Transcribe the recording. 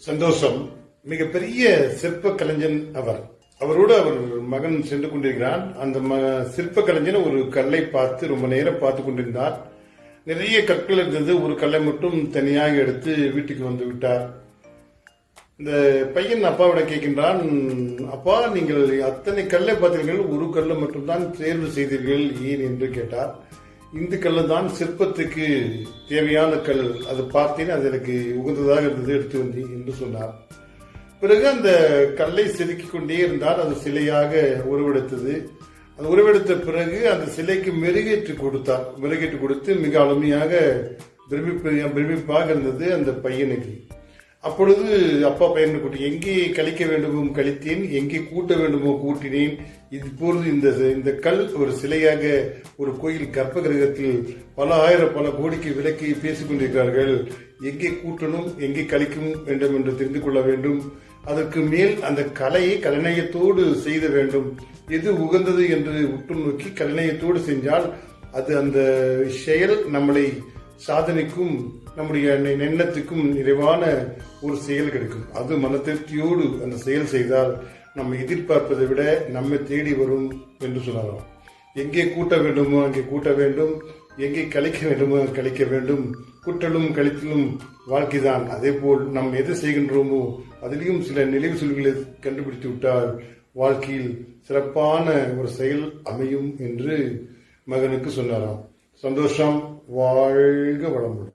சந்தோஷம் மிகப்பெரிய சிற்ப கலைஞன். அவரோடு அவர் மகன் சென்று கொண்டிருக்கிறான். அந்த சிற்ப கலைஞன் ஒரு கல்லை பார்த்து ரொம்ப நேரம் பார்த்து கொண்டிருந்தார். நிறைய கற்கள் இருந்தது. ஒரு கல்லை மட்டும் தனியாக எடுத்து வீட்டுக்கு வந்து விட்டார். இந்த பையன் அப்பாவிட கேட்கின்றான், அப்பா, நீங்கள் அத்தனை கல்லை பார்த்தீர்கள், ஒரு கல்லை மட்டும்தான் தேர்வு செய்தீர்கள், ஏன் என்று கேட்டார். இந்த கல்லு தான் சிற்பத்துக்கு தேவையான கல், அது பார்த்தேன், அது எனக்கு உகந்ததாக இருந்தது, எடுத்து வந்தேன் என்று சொன்னார். பிறகு அந்த கல்லை செதுக்கிக் கொண்டே இருந்தால் அது சிலையாக உருவெடுத்தது. அது உருவெடுத்த பிறகு அந்த சிலைக்கு மெருகேற்றி கொடுத்தார். மெருகேற்றி கொடுத்து மிக அருமையாக பிரமிப்பாக இருந்தது அந்த பையனுக்கு. அப்பொழுது அப்பா பையனை கூட்டி, எங்கே கழிக்க வேண்டுமோ கழித்தேன், எங்கே கூட்ட வேண்டுமோ கூட்டினேன். இப்பொழுது இந்த கல் ஒரு சிலையாக ஒரு கோயில் கர்ப்ப கிரகத்தில் பல ஆயிரம் பல கோடிக்கு விலைக்கு பேசிக் கொண்டிருக்கிறார்கள். எங்கே கூட்டணும், எங்கே கழிக்கும் வேண்டும் என்று தெரிந்து கொள்ள வேண்டும். அதற்கு மேல் அந்த கலையை கலைநயத்தோடு செய்த வேண்டும். எது உகந்தது என்று உற்று நோக்கி கலைநயத்தோடு செஞ்சால் அது அந்த செயல் நம்மளை சாதனைக்கும் நம்முடைய எண்ணத்துக்கும் நிறைவான ஒரு செயல் கிடைக்கும். அது மன திருப்தியோடு அந்த செயல் செய்தால் நம்ம எதிர்பார்ப்பதை விட நம்மை தேடி வரும் என்று சொல்லலாம். எங்கே கூட்ட வேண்டுமோ அங்கே கூட்ட வேண்டும், எங்கே கழிக்க வேண்டுமோ கழிக்க வேண்டும். கூட்டலும் கழித்தலும் வாழ்க்கைதான். அதே போல் நாம் எது செய்கின்றோமோ அதிலையும் சில நினைவு சொல்களை கண்டுபிடித்து விட்டால் வாழ்க்கையில் சிறப்பான ஒரு செயல் அமையும் என்று மகனுக்கு சொன்னாராம். சந்தோஷம். வாழ்க வளமுடன்.